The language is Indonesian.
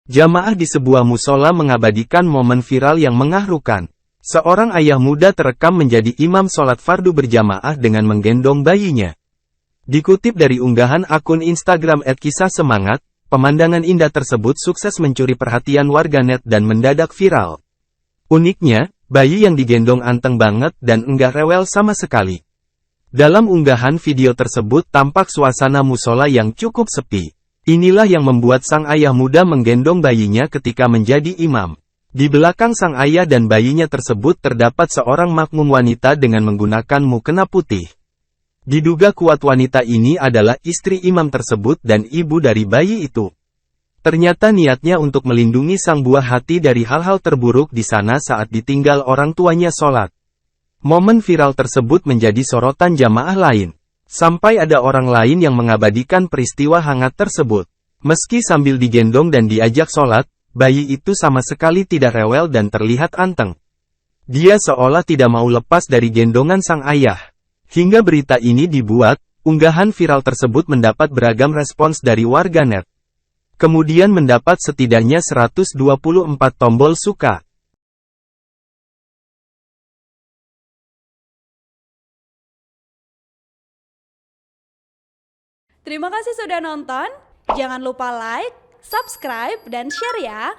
Jamaah di sebuah musola mengabadikan momen viral yang mengharukan. Seorang ayah muda terekam menjadi imam sholat fardu berjamaah dengan menggendong bayinya. Dikutip dari unggahan akun Instagram @kisahsemangat, pemandangan indah tersebut sukses mencuri perhatian warganet dan mendadak viral. Uniknya, bayi yang digendong anteng banget dan enggak rewel sama sekali. Dalam unggahan video tersebut tampak suasana musola yang cukup sepi. Inilah yang membuat sang ayah muda menggendong bayinya ketika menjadi imam. Di belakang sang ayah dan bayinya tersebut terdapat seorang makmum wanita dengan menggunakan mukena putih. Diduga kuat wanita ini adalah istri imam tersebut dan ibu dari bayi itu. Ternyata niatnya untuk melindungi sang buah hati dari hal-hal terburuk di sana saat ditinggal orang tuanya sholat. Momen viral tersebut menjadi sorotan jamaah lain. Sampai ada orang lain yang mengabadikan peristiwa hangat tersebut. Meski sambil digendong dan diajak sholat, bayi itu sama sekali tidak rewel dan terlihat anteng. Dia seolah tidak mau lepas dari gendongan sang ayah. Hingga berita ini dibuat, unggahan viral tersebut mendapat beragam respons dari warganet. Kemudian mendapat setidaknya 124 tombol suka. Terima kasih sudah nonton. Jangan lupa like, subscribe, dan share ya.